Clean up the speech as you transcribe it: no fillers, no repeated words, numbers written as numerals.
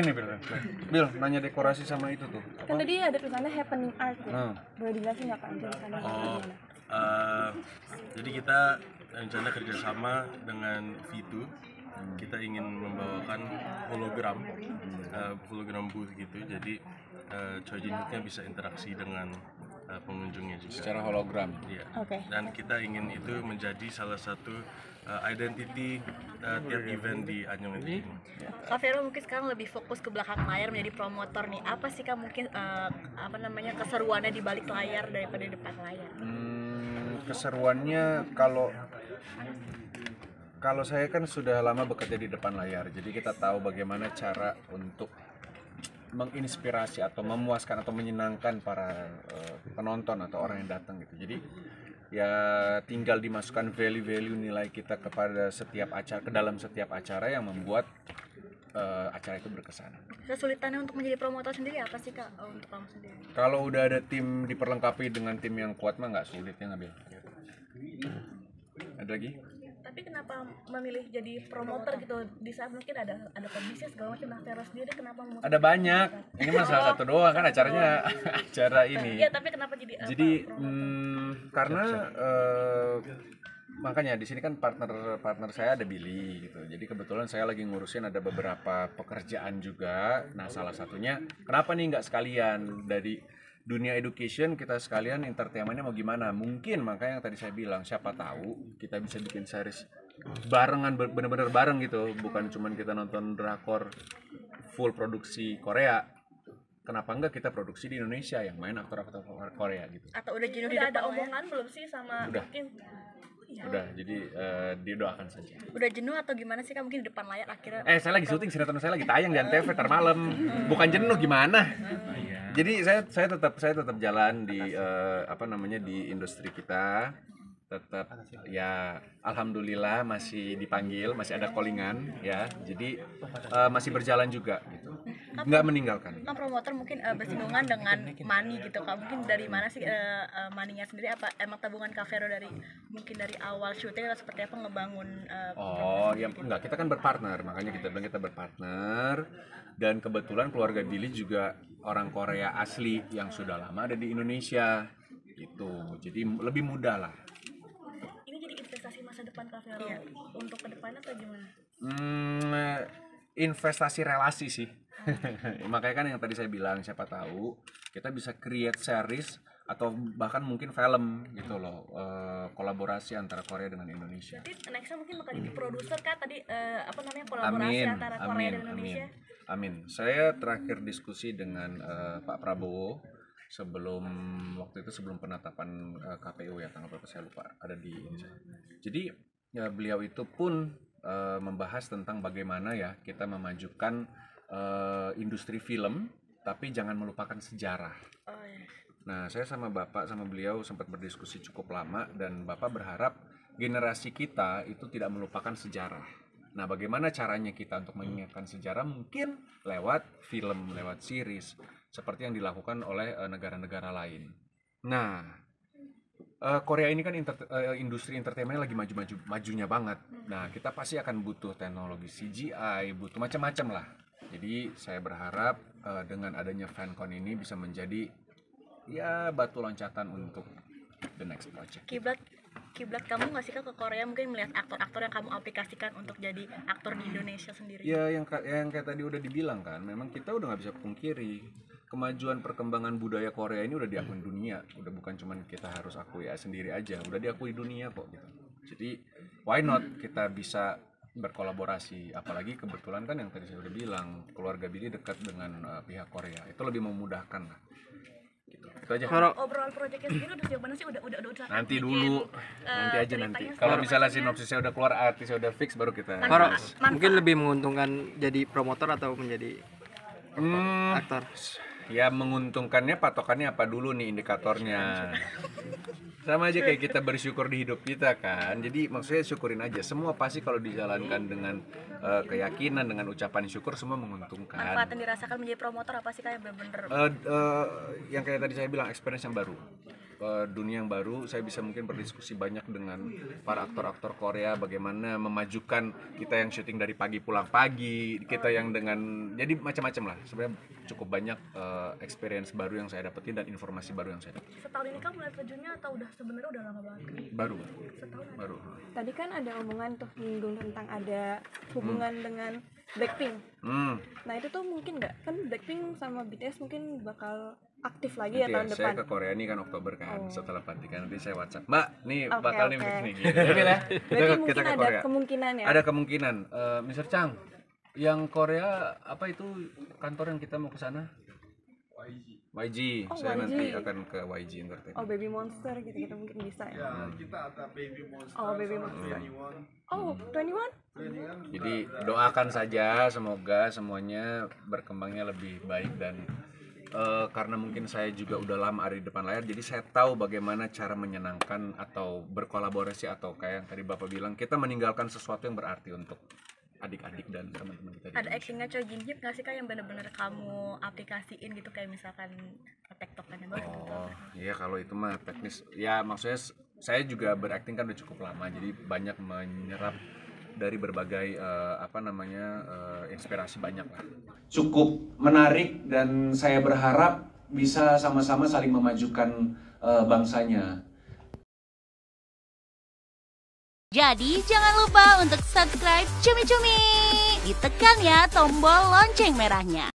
nih Bil, nanya dekorasi sama itu tuh. Kan tadi ada tulisannya happening art ya. Boleh dijelasin nggak Kak tulisannya gimana? Jadi kita rencana kerjasama dengan V2. Kita ingin membawakan hologram booth gitu. Jadi Chojin Hook-nya bisa interaksi dengan pengunjungnya juga Secara hologram. Iya. Oke. Dan kita ingin itu menjadi salah satu identity tiap event di Anyong ini. Kak Vero mungkin sekarang lebih fokus ke belakang layar menjadi promotor nih. Apa sih Kak mungkin keseruannya di balik layar daripada di depan layar? Keseruannya kalau saya kan sudah lama bekerja di depan layar, jadi kita tahu bagaimana cara untuk menginspirasi atau memuaskan atau menyenangkan para penonton atau orang yang datang gitu. Jadi ya tinggal dimasukkan value-value nilai kita kepada setiap acara, ke dalam setiap acara yang membuat acara itu berkesan. Kesulitannya untuk menjadi promotor sendiri apa sih Kak untuk kamu sendiri? Kalau udah ada tim diperlengkapi dengan tim yang kuat mah nggak sulit ya ngambil. Ada lagi? Tapi kenapa memilih jadi promotor gitu di saat mungkin ada pebisnis segala macam? Nah, Vero sendiri kenapa memilih? Ada banyak. Ini mah salah satu doang kan acaranya acara ini. Iya, tapi kenapa jadi Karena makanya di sini kan partner saya ada Billy gitu. Jadi kebetulan saya lagi ngurusin ada beberapa pekerjaan juga. Nah, salah satunya kenapa nih nggak sekalian dari dunia education kita sekalian entertainmentnya mau gimana? Mungkin makanya yang tadi saya bilang, siapa tahu kita bisa bikin series barengan, bener-bener bareng gitu, bukan cuman kita nonton drakor full produksi Korea. Kenapa enggak kita produksi di Indonesia yang main aktor-aktor Korea gitu? Atau udah jenuh di udah depan ada layar? omongan belum sih sama Udah. mungkin? Udah, jadi didoakan saja. Udah jenuh atau gimana sih Kak mungkin di depan layar akhirnya? Saya lagi syuting sinetron, saya lagi tayang di Antv ntar malam. Bukan jenuh gimana? Jadi saya tetap jalan di di industri kita. Tetap ya alhamdulillah masih dipanggil, masih ada callingan ya. Jadi masih berjalan juga gitu. Nggak meninggalkan. Kan promotor mungkin bersinggungan dengan money gitu Kak. Mungkin dari mana sih money-nya sendiri, apa emang tabungan Kak Vero dari awal syuting atau seperti apa ngebangun Ya enggak, kita kan berpartner, makanya kita bilang kita berpartner. Dan kebetulan keluarga Billy juga orang Korea asli yang sudah lama ada di Indonesia gitu. Jadi lebih mudah lah. Ini jadi investasi masa depan Kak Vero untuk kedepannya atau gimana? Investasi relasi sih. Makanya kan yang tadi saya bilang, siapa tahu kita bisa create series atau bahkan mungkin film gitu loh, kolaborasi antara Korea dengan Indonesia. Jadi nextnya mungkin bakal jadi produser Kak tadi kolaborasi antara Korea dan Indonesia. Amin. Saya terakhir diskusi dengan Pak Prabowo waktu itu sebelum penetapan KPU ya, tanggal berapa saya lupa, ada di Indonesia. Jadi ya, beliau itu pun membahas tentang bagaimana ya kita memajukan industri film tapi jangan melupakan sejarah. Nah, saya sama beliau sempat berdiskusi cukup lama dan Bapak berharap generasi kita itu tidak melupakan sejarah. Nah, bagaimana caranya kita untuk mengingatkan sejarah? Mungkin lewat film, lewat series seperti yang dilakukan oleh negara-negara lain. Nah, Korea ini kan industri entertainment lagi majunya banget. Nah, kita pasti akan butuh teknologi CGI, butuh macam-macam lah. Jadi saya berharap dengan adanya FanCon ini bisa menjadi ya batu loncatan untuk the next project. Kiblat kamu nggak sih Kak ke Korea, mungkin melihat aktor-aktor yang kamu aplikasikan untuk jadi aktor di Indonesia sendiri? Ya yang kayak tadi udah dibilang kan, memang kita udah nggak bisa pungkiri kemajuan perkembangan budaya Korea ini udah diakui dunia, udah bukan cuman kita harus akui sendiri aja, udah diakui dunia kok gitu. Jadi why not kita bisa berkolaborasi, apalagi kebetulan kan yang tadi saya udah bilang keluarga Billy dekat dengan pihak Korea, itu lebih memudahkan lah. Gitu. Itu aja. Obrolan proyeknya sendiri udah siap mana sih? Udah Nanti dulu, nanti aja nanti. Kalau misalnya sinopsisnya udah keluar, artisnya udah fix, baru kita. Mungkin lebih menguntungkan jadi promotor atau menjadi aktor? Ya menguntungkannya patokannya apa dulu nih indikatornya. Sama aja kayak kita bersyukur di hidup kita kan. Jadi maksudnya syukurin aja. Semua pasti kalau dijalankan dengan keyakinan, dengan ucapan syukur, semua menguntungkan. Manfaat yang dirasakan menjadi promotor apa sih Kak yang benar-benar? Yang kayak tadi saya bilang, experience yang baru. dunia yang baru. Saya bisa mungkin berdiskusi banyak dengan para aktor-aktor Korea, bagaimana memajukan kita yang syuting dari pagi pulang pagi, kita yang dengan, jadi macam-macam lah. Sebenarnya cukup banyak experience baru yang saya dapetin dan informasi baru yang saya dapetin. Setahun ini kan mulai terjunnya atau sebenarnya udah lama banget? Baru. Setahun. Baru. Tadi kan ada omongan tuh menyinggung tentang ada hubungan dengan Blackpink. Nah itu tuh mungkin nggak, kan Blackpink sama BTS mungkin bakal aktif lagi ya tahun Saya depan. ke Korea nih kan Oktober kan, setelah pelantikan nanti saya WhatsApp, Mbak, nih Oke, bakal nih oke. begini gini. Kita Berarti kita mungkin ke ada Korea. kemungkinan ya. Ada kemungkinan. Mr. Chang, yang Korea apa itu kantor yang kita mau ke sana? YG. Oh, Saya YG. nanti akan ke YG Entertainment. Oh Baby Monster gitu-gitu mungkin bisa ya. Kita ada Baby Monster. Oh Baby Monster. 21. Oh 21? Jadi doakan saja semoga semuanya berkembangnya lebih baik dan karena mungkin saya juga udah lama ada di depan layar, jadi saya tahu bagaimana cara menyenangkan atau berkolaborasi atau kayak yang tadi Bapak bilang, kita meninggalkan sesuatu yang berarti untuk adik-adik dan teman-teman kita. Ada actingnya Choi Jin Hyuk nggak sih Kak yang bener-bener kamu aplikasiin gitu, kayak misalkan tektokannya banget gitu? Oh iya, kalau itu mah teknis ya, maksudnya saya juga berakting kan udah cukup lama, jadi banyak menyerap dari berbagai inspirasi banyak lah. Cukup menarik dan saya berharap bisa sama-sama saling memajukan bangsanya. Jadi jangan lupa untuk subscribe Cumi Cumi. Ditekan ya tombol lonceng merahnya.